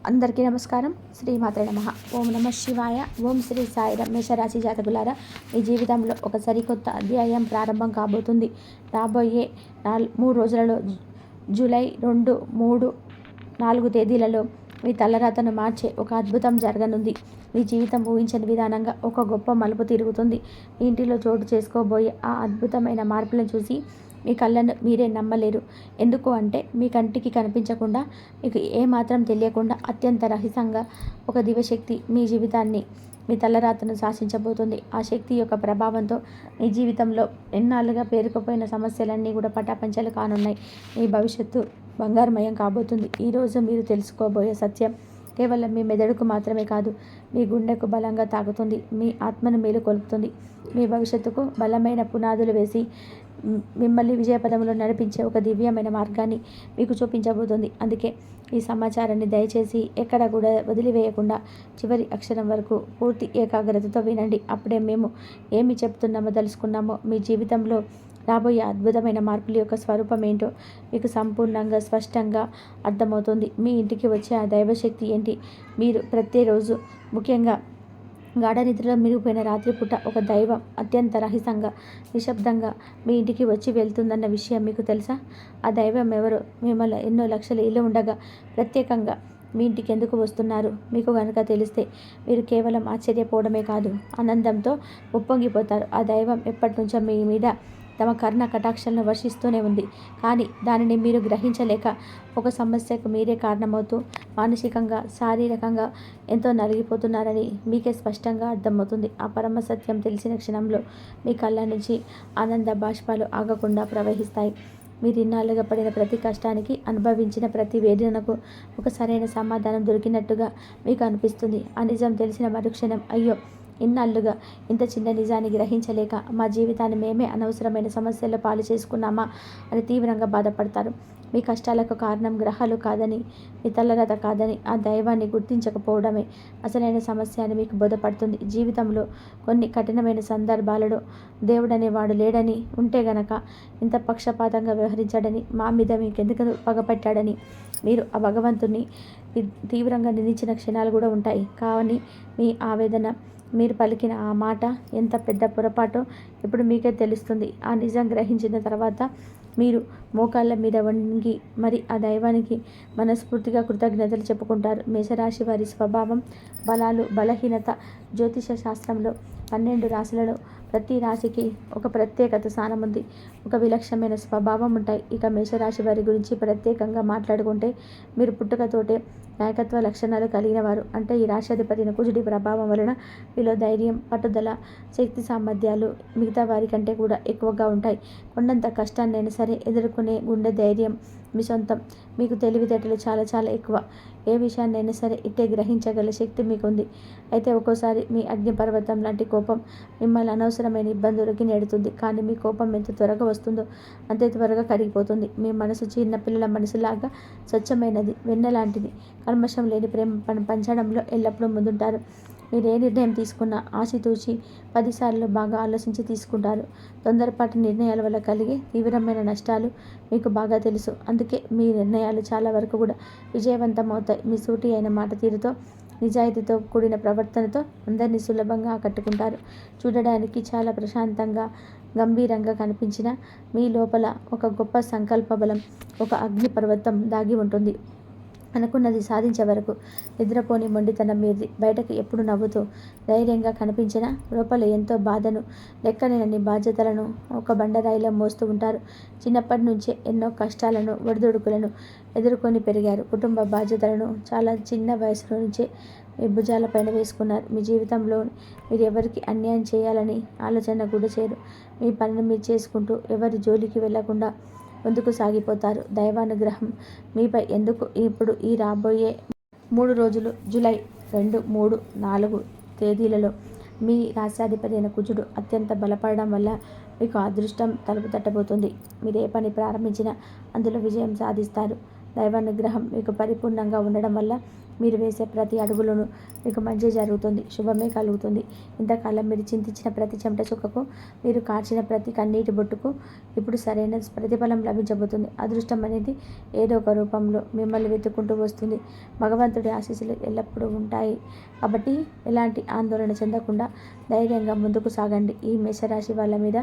అందరికీ నమస్కారం. శ్రీమాత్రే నమః. ఓం నమ శివాయ. ఓం శ్రీ సాయిరాం. మేషరాశి జాతకులారా, మీ జీవితంలో ఒక సరికొత్త అధ్యాయం ప్రారంభం కాబోతుంది. రాబోయే 3 రోజులలో జూలై 2, 3, 4 తేదీలలో మీ తలరాతను మార్చే ఒక అద్భుతం జరగనుంది. మీ జీవితం ఊహించని విధానంగా ఒక గొప్ప మలుపు తిరుగుతుంది. మీ ఇంటిలో చోటు చేసుకోబోయే ఆ అద్భుతమైన మార్పులను చూసి మీ కళ్ళను మీరే నమ్మలేరు. ఎందుకు అంటే, మీ కంటికి కనిపించకుండా, మీకు ఏమాత్రం తెలియకుండా అత్యంత రహస్యంగా ఒక దివ్యశక్తి మీ జీవితాన్ని, మీ తలరాతను శాసించబోతుంది. ఆ శక్తి యొక్క ప్రభావంతో మీ జీవితంలో ఎన్నాళ్ళుగా పేరుకుపోయిన సమస్యలన్నీ కూడా పటాపంచలు కానున్నాయి. మీ భవిష్యత్తు బంగారుమయం కాబోతుంది. ఈరోజు మీరు తెలుసుకోబోయే సత్యం కేవలం మీ మెదడుకు మాత్రమే కాదు, మీ గుండెకు బలంగా తాకుతుంది. మీ ఆత్మను మేలుకొల్పుతుంది. మీ భవిష్యత్తుకు బలమైన పునాదులు వేసి మిమ్మల్ని విజయపదంలో నడిపించే ఒక దివ్యమైన మార్గాన్ని మీకు చూపించబోతుంది. అందుకే ఈ సమాచారాన్ని దయచేసి ఎక్కడ కూడా వదిలివేయకుండా చివరి అక్షరం వరకు పూర్తి ఏకాగ్రతతో వినండి. అప్పుడే మేము ఏమి చెప్తున్నామో తెలుసుకున్నామో మీ జీవితంలో రాబోయే అద్భుతమైన మార్పుల యొక్క స్వరూపం ఏంటో మీకు సంపూర్ణంగా స్పష్టంగా అర్థమవుతుంది. మీ ఇంటికి వచ్చే ఆ దైవశక్తి ఏంటి? మీరు ప్రతిరోజు, ముఖ్యంగా గాఢ నిద్రలో మిగిలిపోయిన రాత్రిపూట ఒక దైవం అత్యంత రహస్యంగా, నిశ్శబ్దంగా మీ ఇంటికి వచ్చి వెళ్తుందన్న విషయం మీకు తెలుసా? ఆ దైవం ఎవరో? మిమ్మల్ని ఎన్నో లక్షల ఇల్లు ఉండగా ప్రత్యేకంగా మీ ఇంటికి ఎందుకు వస్తున్నారు? మీకు కనుక తెలిస్తే మీరు కేవలం ఆశ్చర్యపోవడమే కాదు, ఆనందంతో ఉప్పొంగిపోతారు. ఆ దైవం ఎప్పటి నుంచో మీ మీద తమ కర్ణ కటాక్షలను వర్షిస్తూనే ఉంది. కానీ దానిని మీరు గ్రహించలేక ఒక సమస్యకు మీరే కారణమవుతూ మానసికంగా, శారీరకంగా ఎంతో నలిగిపోతున్నారని మీకే స్పష్టంగా అర్థమవుతుంది. ఆ పరమ సత్యం తెలిసిన క్షణంలో మీ కళ్ళ నుంచి ఆనంద బాష్పాలు ఆగకుండా ప్రవహిస్తాయి. మీరు ఇన్నాళ్ళుగా పడిన ప్రతి కష్టానికి, అనుభవించిన ప్రతి వేదనకు ఒక సరైన సమాధానం దొరికినట్టుగా మీకు అనిపిస్తుంది. ఆ నిజం తెలిసిన మరుక్షణం, అయ్యో, ఇన్నాళ్ళుగా ఇంత చిన్న నిజాన్ని గ్రహించలేక మా జీవితాన్ని మేమే అనవసరమైన సమస్యల్లో పాలు చేసుకున్నామా అని తీవ్రంగా బాధపడతారు. మీ కష్టాలకు కారణం గ్రహాలు కాదని, మీ తలరాత కాదని, ఆ దైవాన్ని గుర్తించకపోవడమే అసలైన సమస్య అని మీకు బోధపడుతుంది. జీవితంలో కొన్ని కఠినమైన సందర్భాలలో దేవుడనేవాడు లేడని, ఉంటే గనక ఇంత పక్షపాతంగా వ్యవహరించాడని, మా మీద మీకెందుకు పగపట్టాడని మీరు ఆ భగవంతుని తీవ్రంగా నిందించిన క్షణాలు కూడా ఉంటాయి. కానీ మీ ఆవేదన, మీరు పలికిన ఆ మాట ఎంత పెద్ద పొరపాటో ఇప్పుడు మీకే తెలుస్తుంది. ఆ నిజం గ్రహించిన తర్వాత మీరు మోకాళ్ళ మీద వంగి మరి ఆ దైవానికి మనస్ఫూర్తిగా కృతజ్ఞతలు చెప్పుకుంటారు. మేషరాశి వారి స్వభావం, బలాలు, బలహీనత జ్యోతిష శాస్త్రంలో 12 రాశులలో ప్రతి రాశికి ఒక ప్రత్యేకత స్థానం ఉంది, ఒక విలక్షణమైన స్వభావం ఉంటాయి. ఇక మేషరాశి వారి గురించి ప్రత్యేకంగా మాట్లాడుకుంటే, మీరు పుట్టుకతోటే నాయకత్వ లక్షణాలు కలిగిన వారు. అంటే ఈ రాశ్యాధిపతి కుజుడి ప్రభావం వలన మీలో ధైర్యం, పట్టుదల, శక్తి సామర్థ్యాలు మిగతా వారి కంటే కూడా ఎక్కువగా ఉంటాయి. కొండంత కష్టాన్నైనా సరే ఎదుర్కొనే గుండె ధైర్యం మీ సొంతం. మీకు తెలివితేటలు చాలా చాలా ఎక్కువ. ఏ విషయాన్నైనా సరే ఇట్టే గ్రహించగల శక్తి మీకుంది. అయితే ఒక్కోసారి మీ అగ్నిపర్వతం లాంటి కోపం మిమ్మల్ని అనవసరమైన ఇబ్బందులకి నెడుతుంది. కానీ మీ కోపం ఎంత త్వరగా వస్తుందో అంతే త్వరగా కరిగిపోతుంది. మీ మనసు చిన్న పిల్లల మనసులాగా స్వచ్ఛమైనది, వెన్న లాంటిది. కల్మషం లేని ప్రేమ పంచడంలో ఎల్లప్పుడూ ముందుంటారు. మీరు ఏ నిర్ణయం తీసుకున్నా ఆచితూచి 10 సార్లు బాగా ఆలోచించి తీసుకుంటారు. తొందరపాటు నిర్ణయాల వల్ల కలిగే తీవ్రమైన నష్టాలు మీకు బాగా తెలుసు. అందుకే మీ నిర్ణయాలు చాలా వరకు కూడా విజయవంతం అవుతాయి. మీ సూటి అయిన మాట తీరుతో, నిజాయితీతో కూడిన ప్రవర్తనతో అందరినీ సులభంగా ఆకట్టుకుంటారు. చూడడానికి చాలా ప్రశాంతంగా, గంభీరంగా కనిపించిన మీ లోపల ఒక గొప్ప సంకల్ప బలం, ఒక అగ్ని పర్వతం దాగి ఉంటుంది. అనుకున్నది సాధించే వరకు నిద్రపోని మొండితనం మీది. బయటకు ఎప్పుడు నవ్వుతూ ధైర్యంగా కనిపించినా లోపల ఎంతో బాధను, లెక్కలేనన్ని బాధ్యతలను ఒక బండరాయిలో మోస్తూ ఉంటారు. చిన్నప్పటి నుంచే ఎన్నో కష్టాలను, ఒడిదుడుకులను ఎదుర్కొని పెరిగారు. కుటుంబ బాధ్యతలను చాలా చిన్న వయసులో నుంచే మీ భుజాలపైన వేసుకున్నారు. మీ జీవితంలో మీరు ఎవరికి అన్యాయం చేయాలని ఆలోచన కూడా చేయరు. మీ పనిని మీరు చేసుకుంటూ ఎవరి జోలికి వెళ్లకుండా ముందుకు సాగిపోతారు. దైవానుగ్రహం మీపై ఎందుకు? ఇప్పుడు ఈ రాబోయే 3 రోజులు జూలై 2, 3, 4 తేదీలలో మీ రాశ్యాధిపతి అయిన కుజుడు అత్యంత బలపడడం వల్ల మీకు అదృష్టం తలుపు తట్టబోతుంది. మీరు ఏ పని ప్రారంభించినా అందులో విజయం సాధిస్తారు. దైవానుగ్రహం మీకు పరిపూర్ణంగా ఉండడం వల్ల మీరు వేసే ప్రతి అడుగులోనూ మీకు మంచి జరుగుతుంది, శుభమే కలుగుతుంది. ఇంతకాలం మీరు చింతించిన ప్రతి చెమట చుక్కకు, మీరు కార్చిన ప్రతి కన్నీటి బొట్టుకు ఇప్పుడు సరైన ప్రతిఫలం లభించబోతుంది. అదృష్టం అనేది ఏదో ఒక రూపంలో మిమ్మల్ని వెతుక్కుంటూ వస్తుంది. భగవంతుడి ఆశీస్సులు ఎల్లప్పుడూ ఉంటాయి. కాబట్టి ఎలాంటి ఆందోళన చెందకుండా ధైర్యంగా ముందుకు సాగండి. ఈ మేషరాశి వాళ్ళ మీద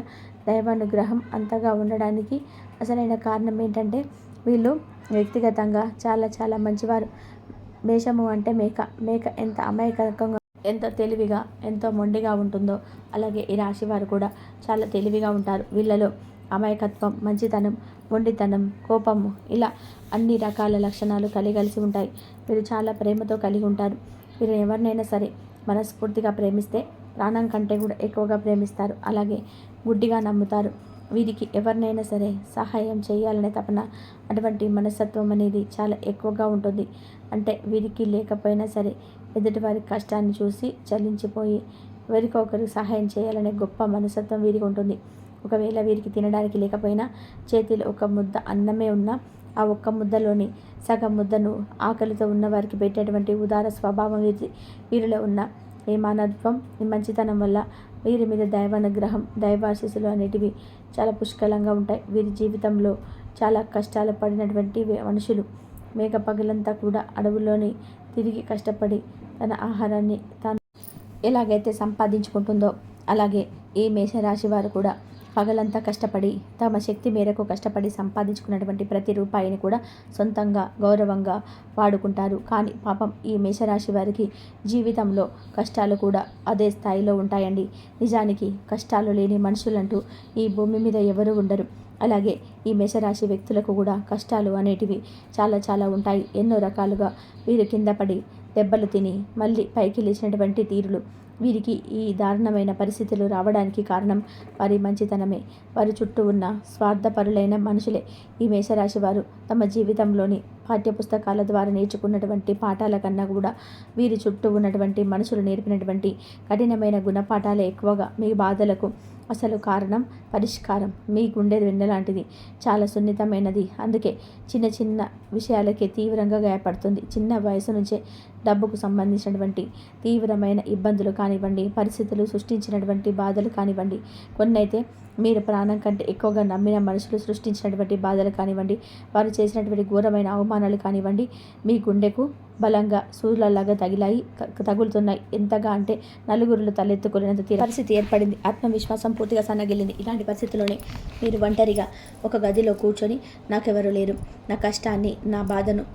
దైవానుగ్రహం అంతగా ఉండడానికి అసలైన కారణం ఏంటంటే, వీళ్ళు వ్యక్తిగతంగా చాలా చాలా మంచివారు. మేషము అంటే మేక ఎంత అమాయకంగా, ఎంత తెలివిగా, ఎంతో మొండిగా ఉంటుందో అలాగే ఈ రాశి వారు కూడా చాలా తెలివిగా ఉంటారు. వీళ్ళలో అమాయకత్వం, మంచితనం, మొండితనం, కోపము ఇలా అన్ని రకాల లక్షణాలు కలిసి ఉంటాయి. వీరు చాలా ప్రేమతో కలిగి ఉంటారు. వీరు ఎవరినైనా సరే మనస్ఫూర్తిగా ప్రేమిస్తే ప్రాణం కంటే కూడా ఎక్కువగా ప్రేమిస్తారు. అలాగే గుడ్డిగా నమ్ముతారు. వీరికి ఎవరినైనా సరే సహాయం చేయాలనే తపన, అటువంటి మనస్తత్వం అనేది చాలా ఎక్కువగా ఉంటుంది. అంటే వీరికి లేకపోయినా సరే ఎదుటివారి కష్టాన్ని చూసి చలించిపోయి ఒకరికి సహాయం చేయాలనే గొప్ప మనస్తత్వం వీరికి ఉంటుంది. ఒకవేళ వీరికి తినడానికి లేకపోయినా చేతిలో ఒక ముద్ద అన్నమే ఉన్నా ఆ ఒక్క ముద్దలోని సగం ముద్దను ఆకలితో ఉన్న వారికి పెట్టేటువంటి ఉదార స్వభావం వీరిలో ఉన్న ఈ మానవత్వం, ఈ మంచితనం వల్ల వీరి మీద దైవానుగ్రహం, దైవాశీస్సులు అనేటివి చాలా పుష్కలంగా ఉంటాయి. వీరి జీవితంలో చాలా కష్టాలు పడినటువంటి మనుషులు మేక పగలంతా కూడా అడవుల్లోని తిరిగి కష్టపడి తన ఆహారాన్ని తాను ఎలాగైతే సంపాదించుకుంటుందో అలాగే ఈ మేషరాశి వారు కూడా పగలంతా కష్టపడి తమ శక్తి మేరకు కష్టపడి సంపాదించుకున్నటువంటి ప్రతి రూపాయిని కూడా సొంతంగా గౌరవంగా వాడుకుంటారు. కానీ పాపం ఈ మేషరాశి వారికి జీవితంలో కష్టాలు కూడా అదే స్థాయిలో ఉంటాయండి. నిజానికి కష్టాలు లేని మనుషులంటూ ఈ భూమి మీద ఎవరు ఉండరు. అలాగే ఈ మేషరాశి వ్యక్తులకు కూడా కష్టాలు అనేటివి చాలా చాలా ఉంటాయి. ఎన్నో రకాలుగా వీరు కింద పడి దెబ్బలు తిని మళ్ళీ పైకి లేచినటువంటి తీరులు. వీరికి ఈ దారుణమైన పరిస్థితులు రావడానికి కారణం వారి మంచితనమే. వారి చుట్టూ ఉన్న స్వార్థపరులైన మనుషులే. ఈ మేషరాశి వారు తమ జీవితంలోని పాఠ్యపుస్తకాల ద్వారా నేర్చుకున్నటువంటి పాఠాల కన్నా కూడా వీరి చుట్టూ ఉన్నటువంటి మనుషులు నేర్పినటువంటి కఠినమైన గుణపాఠాలే ఎక్కువగా మీ బాధలకు అసలు కారణం, పరిష్కారం. మీ గుండె వెన్నెలాంటిది, చాలా సున్నితమైనది. అందుకే చిన్న చిన్న విషయాలకే తీవ్రంగా గాయపడుతుంది. చిన్న వయసు నుంచే డబ్బుకు సంబంధించినటువంటి తీవ్రమైన ఇబ్బందులు కానివ్వండి, పరిస్థితులు సృష్టించినటువంటి బాధలు కానివ్వండి, కొన్నైతే మీరు ప్రాణం కంటే ఎక్కువగా నమ్మిన మనుషులు సృష్టించినటువంటి బాధలు కానివ్వండి, వారు చేసినటువంటి ఘోరమైన అవమానాలు కానివ్వండి, మీ గుండెకు బలంగా సూర్యులలాగా తగులుతున్నాయి. ఎంతగా అంటే నలుగురిలో తలెత్తుకోలేనంత పరిస్థితి ఏర్పడింది. ఆత్మవిశ్వాసం పూర్తిగా సన్నగిల్లింది. ఇలాంటి పరిస్థితుల్లోనే మీరు ఒంటరిగా ఒక గదిలో కూర్చొని నాకెవరు లేరు, నా కష్టాన్ని, నా బాధను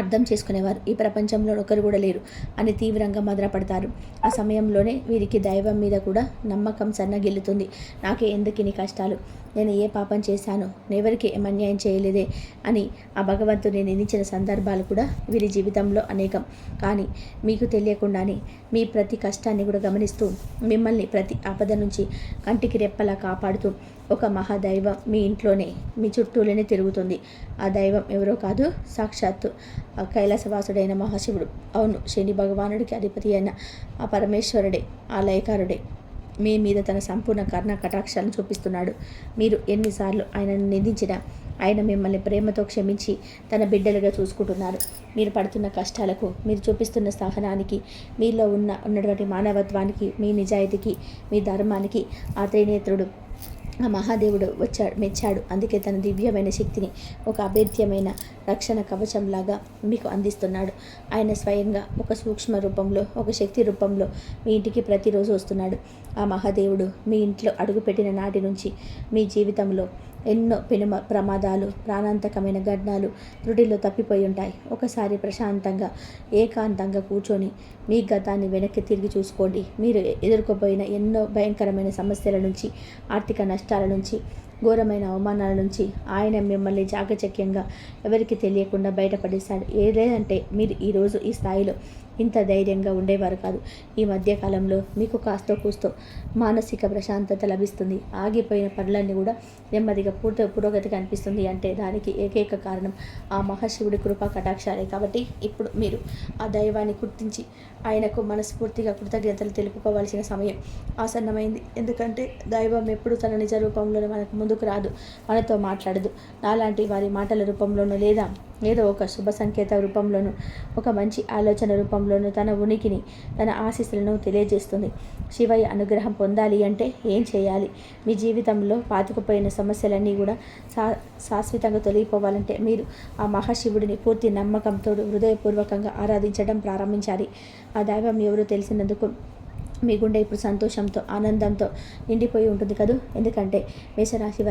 అర్థం చేసుకునేవారు ఈ ప్రపంచంలో ఒకరు కూడా లేరు అని తీవ్రంగా మదనపడతారు. ఆ సమయంలోనే వీరికి దైవం మీద కూడా నమ్మకం సన్నగిల్లుతుంది. నాకే ఎందుకిన్ని కష్టాలు, నేను ఏ పాపం చేశాను, నేనెవరికి ఏం అన్యాయం చేయలేదే అని ఆ భగవంతుని నిందించిన సందర్భాలు కూడా వీరి జీవితంలో అనేకం. కానీ మీకు తెలియకుండానే మీ ప్రతి కష్టాన్ని కూడా గమనిస్తూ మిమ్మల్ని ప్రతి ఆపద నుంచి కంటికి రెప్పలా కాపాడుతూ ఒక మహాదైవం మీ ఇంట్లోనే, మీ చుట్టూలోనే తిరుగుతుంది. ఆ దైవం ఎవరో కాదు, సాక్షాత్తు కైలాసవాసుడైన మహాశివుడు. అవును, శని భగవానుడికి అధిపతి అయిన ఆ పరమేశ్వరుడే, ఆ లయకారుడే మీ మీద తన సంపూర్ణ కర్ణ కటాక్షాలను చూపిస్తున్నాడు. మీరు ఎన్నిసార్లు ఆయనను నిందించినా ఆయన మిమ్మల్ని ప్రేమతో క్షమించి తన బిడ్డలుగా చూసుకుంటున్నారు. మీరు పడుతున్న కష్టాలకు, మీరు చూపిస్తున్న సహనానికి, మీలో ఉన్నటువంటి మానవత్వానికి, మీ నిజాయితీకి, మీ ధర్మానికి ఆ త్రినేత్రుడు, ఆ మహాదేవుడు మెచ్చాడు. అందుకే తన దివ్యమైన శక్తిని ఒక అభేద్యమైన రక్షణ కవచంలాగా మీకు అందిస్తున్నాడు. ఆయన స్వయంగా ఒక సూక్ష్మ రూపంలో, ఒక శక్తి రూపంలో మీ ఇంటికి ప్రతిరోజు వస్తున్నాడు. ఆ మహాదేవుడు మీ ఇంట్లో అడుగుపెట్టిన నాటి నుంచి మీ జీవితంలో ఎన్నో ప్రమాదాలు, ప్రాణాంతకమైన ఘటనలు త్రుటిలో తప్పిపోయి ఉంటాయి. ఒకసారి ప్రశాంతంగా, ఏకాంతంగా కూర్చొని మీ గతాన్ని వెనక్కి తిరిగి చూసుకోండి. మీరు ఎదుర్కోబోయిన ఎన్నో భయంకరమైన సమస్యల నుంచి, ఆర్థిక నష్టాల నుంచి, ఘోరమైన అవమానాల నుంచి ఆయన మిమ్మల్ని చాకచక్యంగా ఎవరికి తెలియకుండా బయటపడేశాడు. ఏదేంటే మీరు ఈరోజు ఈ స్థాయిలో ఇంత ధైర్యంగా ఉండేవారు కాదు. ఈ మధ్యకాలంలో మీకు కాస్తో కూస్తో మానసిక ప్రశాంతత లభిస్తుంది. ఆగిపోయిన పనులన్నీ కూడా నెమ్మదిగా పురోగతిగా అనిపిస్తుంది. అంటే దానికి ఏకైక కారణం ఆ మహాశివుడి కృపా కటాక్షాలే. కాబట్టి ఇప్పుడు మీరు ఆ దైవాన్ని గుర్తించి ఆయనకు మనస్ఫూర్తిగా కృతజ్ఞతలు తెలుపుకోవాల్సిన సమయం ఆసన్నమైంది. ఎందుకంటే దైవం ఎప్పుడు తన నిజ రూపంలోనే మనకు ముందుకు రాదు, మనతో మాట్లాడదు. నాలాంటి వారి మాటల రూపంలోనూ లేదా ఏదో ఒక శుభ సంకేత రూపంలోనూ, ఒక మంచి ఆలోచన రూపంలోనూ తన ఉనికిని, తన ఆశీస్సులను తెలియజేస్తుంది. శివయ్య అనుగ్రహం పొందాలి అంటే ఏం చేయాలి? మీ జీవితంలో పాతుకుపోయిన సమస్యలన్నీ కూడా శాశ్వతంగా తొలగిపోవాలంటే మీరు ఆ మహాశివుడిని పూర్తి నమ్మకంతో హృదయపూర్వకంగా ఆరాధించడం ప్రారంభించాలి. ఆ దైవం ఎవరో తెలిసినందుకు మీ గుండె ఇప్పుడు సంతోషంతో, ఆనందంతో నిండిపోయి ఉంటుంది కదూ. ఎందుకంటే మేషరాశి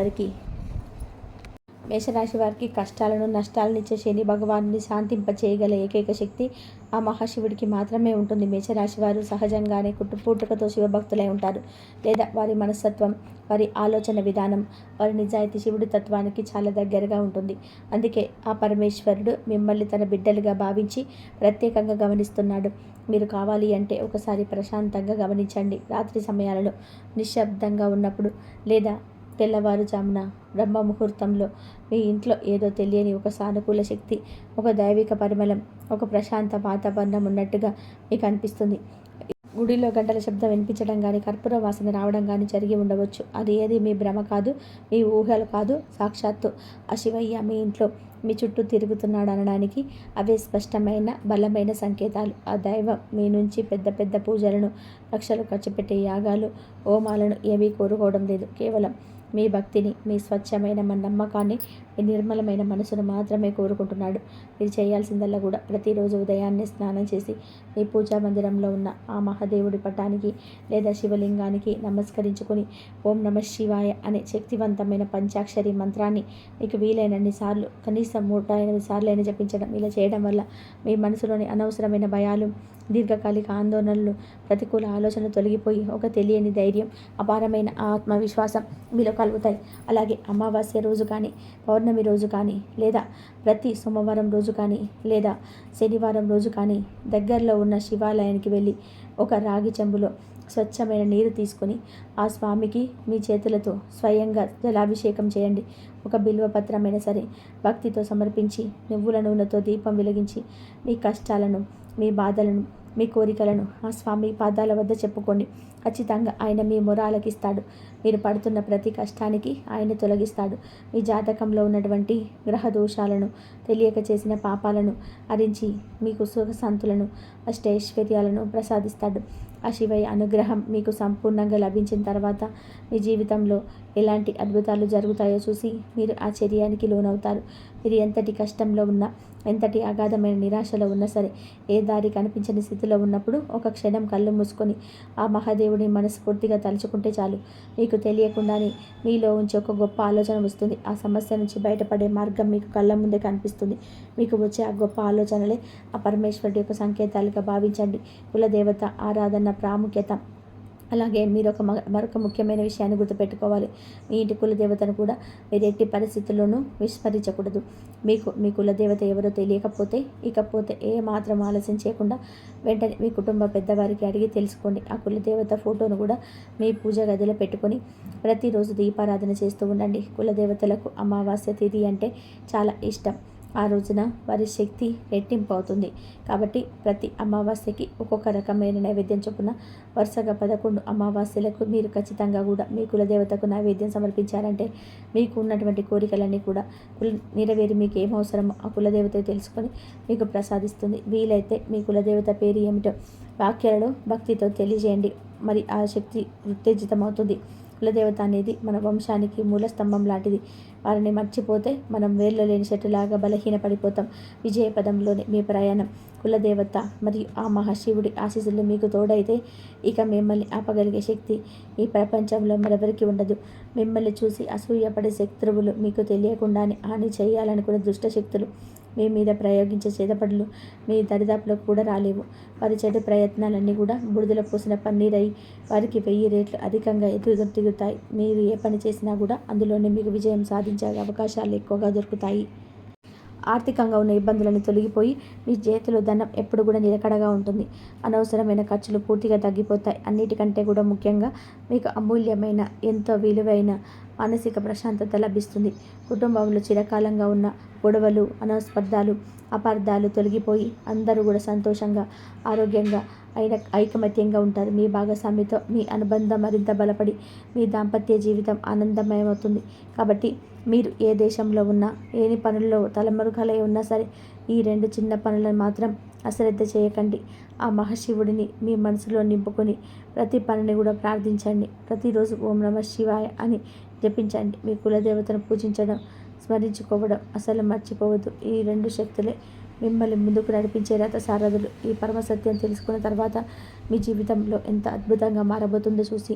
వారికి కష్టాలను, నష్టాలను ఇచ్చే శని భగవానుని శాంతింపచేయగల ఏకైక శక్తి ఆ మహాశివుడికి మాత్రమే ఉంటుంది. మేషరాశి వారు సహజంగానే పుట్టుకతో శివభక్తులై ఉంటారు. లేదా వారి మనస్తత్వం, వారి ఆలోచన విధానం, వారి నిజాయితీ శివుడి తత్వానికి చాలా దగ్గరగా ఉంటుంది. అందుకే ఆ పరమేశ్వరుడు మిమ్మల్ని తన బిడ్డలుగా భావించి ప్రత్యేకంగా గమనిస్తున్నాడు. మీరు కావాలి అంటే ఒకసారి ప్రశాంతంగా గమనించండి. రాత్రి సమయాలలో నిశ్శబ్దంగా ఉన్నప్పుడు, లేదా తెల్లవారుజామున బ్రహ్మ ముహూర్తంలో మీ ఇంట్లో ఏదో తెలియని ఒక సానుకూల శక్తి, ఒక దైవిక పరిమళం, ఒక ప్రశాంత వాతావరణం ఉన్నట్టుగా మీకు అనిపిస్తుంది. గుడిలో గంటల శబ్దం వినిపించడం కానీ, కర్పూర వాసన రావడం కానీ జరిగి ఉండవచ్చు. అది ఏది మీ భ్రమ కాదు, మీ ఊహలు కాదు. సాక్షాత్తు ఆ శివయ్య మీ ఇంట్లో, మీ చుట్టూ తిరుగుతున్నాడు అనడానికి అవే స్పష్టమైన బలమైన సంకేతాలు. ఆ దైవం మీ నుంచి పెద్ద పెద్ద పూజలను, లక్షలు ఖర్చు పెట్టే యాగాలు, హోమాలను ఏమీ కోరుకోవడం లేదు. కేవలం మీ భక్తిని, మీ స్వచ్ఛమైన నమ్మకాన్ని, మీ నిర్మలమైన మనసును మాత్రమే కోరుకుంటున్నాడు. మీరు చేయాల్సిందల్లా కూడా ప్రతిరోజు ఉదయాన్నే స్నానం చేసి మీ పూజా మందిరంలో ఉన్న ఆ మహాదేవుడి పటానికి లేదా శివలింగానికి నమస్కరించుకొని ఓం నమః శివాయ అనే శక్తివంతమైన పంచాక్షరి మంత్రాన్ని మీకు వీలైనన్ని సార్లు, కనీసం 108 సార్లు అయినా జపించడం. ఇలా చేయడం వల్ల మీ మనసులోని అనవసరమైన భయాలు, దీర్ఘకాలిక ఆందోళనలు, ప్రతికూల ఆలోచనలు తొలగిపోయి ఒక తెలియని ధైర్యం, అపారమైన ఆత్మవిశ్వాసం మీలో కలుగుతాయి. అలాగే అమావాస్య రోజు కానీ, పౌర్ణమి రోజు కానీ, లేదా ప్రతి సోమవారం రోజు కానీ, లేదా శనివారం రోజు కానీ దగ్గరలో ఉన్న శివాలయానికి వెళ్ళి ఒక రాగి చెంబులో స్వచ్ఛమైన నీరు తీసుకొని ఆ స్వామికి మీ చేతులతో స్వయంగా జలాభిషేకం చేయండి. ఒక బిల్వ పత్రమైనా సరే భక్తితో సమర్పించి, నువ్వుల నూనెతో దీపం వెలిగించి మీ కష్టాలను, మీ బాధలను, మీ కోరికలను ఆ స్వామి పాదాల వద్ద చెప్పుకోండి. ఖచ్చితంగా ఆయన మీ మొర ఆలకిస్తాడు. మీరు పడుతున్న ప్రతి కష్టానికి ఆయన తొలగిస్తాడు. మీ జాతకంలో ఉన్నటువంటి గ్రహ దోషాలను, తెలియక చేసిన పాపాలను హరించి మీకు సుఖశాంతులను, అష్టైశ్వర్యాలను ప్రసాదిస్తాడు. ఆ శివయ్య అనుగ్రహం మీకు సంపూర్ణంగా లభించిన తర్వాత మీ జీవితంలో ఎలాంటి అద్భుతాలు జరుగుతాయో చూసి మీరు ఆశ్చర్యానికి లోనవుతారు. మీరు ఎంతటి కష్టంలో ఉన్నా, ఎంతటి అగాధమైన నిరాశలో ఉన్నా సరే, ఏ దారి కనిపించని స్థితిలో ఉన్నప్పుడు ఒక క్షణం కళ్ళు మూసుకొని ఆ మహాదేవుడిని మనస్ఫూర్తిగా తలుచుకుంటే చాలు. మీకు తెలియకుండానే మీలో ఉంచి ఒక గొప్ప ఆలోచన వస్తుంది. ఆ సమస్య నుంచి బయటపడే మార్గం మీకు కళ్ళ ముందే కనిపిస్తుంది. మీకు వచ్చే ఆ గొప్ప ఆలోచనలే ఆ పరమేశ్వరుడి యొక్క సంకేతాలుగా భావించండి. కులదేవత ఆరాధన ప్రాముఖ్యత. అలాగే మీరు మరొక ముఖ్యమైన విషయాన్ని గుర్తుపెట్టుకోవాలి. మీ ఇంటి కులదేవతను కూడా మీరు ఎట్టి పరిస్థితుల్లోనూ విస్మరించకూడదు. మీకు మీ కులదేవత ఎవరో తెలియకపోతే, ఇకపోతే ఏ మాత్రం ఆలస్యం చేయకుండా వెంటనే మీ కుటుంబ పెద్దవారికి అడిగి తెలుసుకోండి. ఆ కులదేవత ఫోటోను కూడా మీ పూజ గదిలో పెట్టుకొని ప్రతిరోజు దీపారాధన చేస్తూ ఉండండి. కులదేవతలకు అమావాస్య తిథి అంటే చాలా ఇష్టం. ఆ రోజున వారి శక్తి రెట్టింపు అవుతుంది. కాబట్టి ప్రతి అమావాస్యకి ఒక్కొక్క రకమైన నైవేద్యం చొప్పున వరుసగా 11 అమావాస్యలకు మీరు ఖచ్చితంగా కూడా మీ కులదేవతకు నైవేద్యం సమర్పించారంటే మీకు ఉన్నటువంటి కోరికలన్నీ కూడా నెరవేరి మీకు ఏం అవసరమో ఆ కులదేవత తెలుసుకొని మీకు ప్రసాదిస్తుంది. వీలైతే మీ కులదేవత పేరు ఏమిటో వాక్యాలలో భక్తితో తెలియజేయండి. మరి ఆ శక్తి ఉత్తేజితమవుతుంది. కులదేవత అనేది మన వంశానికి మూల స్తంభం లాంటిది. వారిని మర్చిపోతే మనం వేర్లో లేని చెట్టులాగా బలహీనపడిపోతాం. విజయపదంలోని మీ ప్రయాణం. కులదేవత మరియు ఆ మహాశివుడి ఆశీస్సులు మీకు తోడైతే ఇక మిమ్మల్ని ఆపగలిగే శక్తి ఈ ప్రపంచంలో మరెవరికి ఉండదు. మిమ్మల్ని చూసి అసూయపడే శత్రువులు, మీకు తెలియకుండానే హాని చేయాలనుకునే దుష్ట శక్తులు మీ మీద ప్రయోగించే చేతపడులు మీ దరిదాపులకు కూడా రాలేవు. వారి చెడు ప్రయత్నాలన్నీ కూడా బుడిదలో పోసిన పన్నీరై వారికి 1000 రెట్లు అధికంగా తిరుగుతాయి. మీరు ఏ పని చేసినా కూడా అందులోనే మీకు విజయం సాధించే అవకాశాలు ఎక్కువగా దొరుకుతాయి. ఆర్థికంగా ఉన్న ఇబ్బందులను తొలగిపోయి మీ చేతిలో ధనం ఎప్పుడు కూడా నిలకడగా ఉంటుంది. అనవసరమైన ఖర్చులు పూర్తిగా తగ్గిపోతాయి. అన్నిటికంటే కూడా ముఖ్యంగా మీకు అమూల్యమైన, ఎంతో విలువైన మానసిక ప్రశాంతత లభిస్తుంది. కుటుంబంలో చిరకాలంగా ఉన్న గొడవలు, మనస్పర్ధాలు, అపార్థాలు తొలగిపోయి అందరూ కూడా సంతోషంగా, ఆరోగ్యంగా, ఐకమత్యంగా ఉంటారు. మీ భాగస్వామితో మీ అనుబంధం మరింత బలపడి మీ దాంపత్య జీవితం ఆనందమయమవుతుంది. కాబట్టి మీరు ఏ దేశంలో ఉన్నా, ఏని పనుల్లో తలమురుగలై ఉన్నా సరే, ఈ 2 చిన్న పనులను మాత్రం అశ్రద్ధ చేయకండి. ఆ మహాశివుడిని మీ మనసులో నింపుకొని ప్రతి పనిని కూడా ప్రార్థించండి. ప్రతిరోజు ఓం నమః శివాయ అని జపించండి. మీ కులదేవతను పూజించడం, స్మరించుకోవడం అసలు మర్చిపోవద్దు. ఈ 2 శక్తులే మిమ్మల్ని ముందుకు నడిపించే రథ సారథులు. ఈ పరమసత్యం తెలుసుకున్న తర్వాత మీ జీవితంలో ఎంత అద్భుతంగా మారబోతుందో చూసి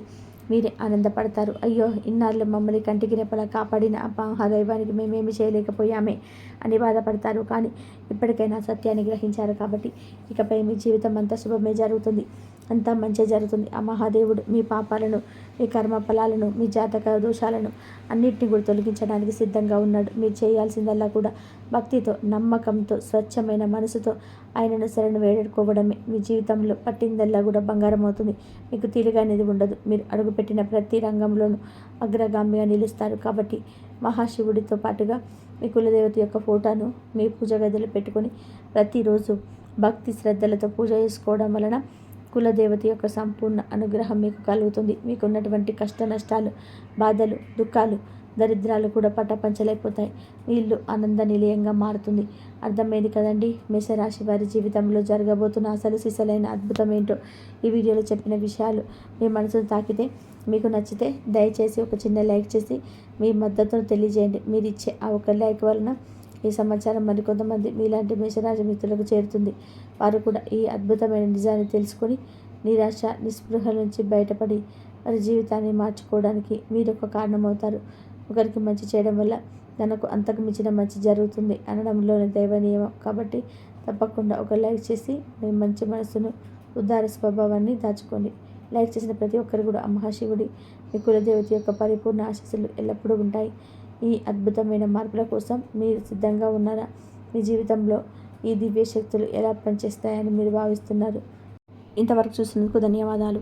మీరే ఆనందపడతారు. అయ్యో, ఇన్నాళ్ళు మమ్మల్ని కంటికి రెప్పలా కాపాడిన ఆ మహాదైవానికి మేమేమి చేయలేకపోయామే అని బాధపడతారు. కానీ ఇప్పటికైనా సత్యాన్ని గ్రహించారు కాబట్టి ఇకపై మీ జీవితం అంతా శుభమే జరుగుతుంది, అంతా మంచి జరుగుతుంది. ఆ మహాదేవుడు మీ పాపాలను, మీ కర్మ ఫలాలను, మీ జాతక దోషాలను అన్నింటినీ కూడా తొలగించడానికి సిద్ధంగా ఉన్నాడు. మీరు చేయాల్సిందల్లా కూడా భక్తితో, నమ్మకంతో, స్వచ్ఛమైన మనసుతో ఆయనను శరణు వేడుకోవడమే. మీ జీవితంలో పట్టిందల్లా కూడా బంగారం అవుతుంది. మీకు తీరుగా అనేది ఉండదు. మీరు అడుగుపెట్టిన ప్రతి రంగంలోనూ అగ్రగామిగా నిలుస్తారు. కాబట్టి మహాశివుడితో పాటుగా మీ కులదేవత యొక్క ఫోటోను మీ పూజ గదిలో పెట్టుకొని ప్రతిరోజు భక్తి శ్రద్ధలతో పూజ చేసుకోవడం వలన కులదేవత యొక్క సంపూర్ణ అనుగ్రహం మీకు కలుగుతుంది. మీకున్నటువంటి కష్ట నష్టాలు, బాధలు, దుఃఖాలు, దరిద్రాలు కూడా పట్టపంచలైపోతాయి. మీ ఇల్లు ఆనంద నిలయంగా మారుతుంది. అర్థమైంది కదండి? మేషరాశి వారి జీవితంలో జరగబోతున్న అసలు సిసలైన అద్భుతం ఏంటో ఈ వీడియోలో చెప్పిన విషయాలు మీ మనసును తాకితే, మీకు నచ్చితే దయచేసి ఒక చిన్న లైక్ చేసి మీ మద్దతును తెలియజేయండి. మీరు ఇచ్చే ఆ ఒక లైక్ వలన ఈ సమాచారం మరికొంతమంది మీలాంటి మేషరాశి మిత్రులకు చేరుతుంది. వారు కూడా ఈ అద్భుతమైన నిజాన్ని తెలుసుకొని నిరాశ, నిస్పృహల నుంచి బయటపడి వారి జీవితాన్ని మార్చుకోవడానికి మీరొక కారణమవుతారు. ఒకరికి మంచి చేయడం వల్ల తనకు అంతకు మించిన మంచి జరుగుతుంది అనడంలోని దైవ నియమం. కాబట్టి తప్పకుండా ఒక లైక్ చేసి మీ మంచి మనసును, ఉదార స్వభావాన్ని దాచుకోండి. లైక్ చేసిన ప్రతి ఒక్కరు కూడా ఆ మహాశివుడి, మీ కులదేవత యొక్క పరిపూర్ణ ఆశీస్సులు ఎల్లప్పుడూ ఉంటాయి. ఈ అద్భుతమైన మార్పుల కోసం మీరు సిద్ధంగా ఉన్నారా? మీ జీవితంలో ఈ దివ్య శక్తులు ఎలా పనిచేస్తాయని మీరు భావిస్తున్నారు? ఇంతవరకు చూసినందుకు ధన్యవాదాలు.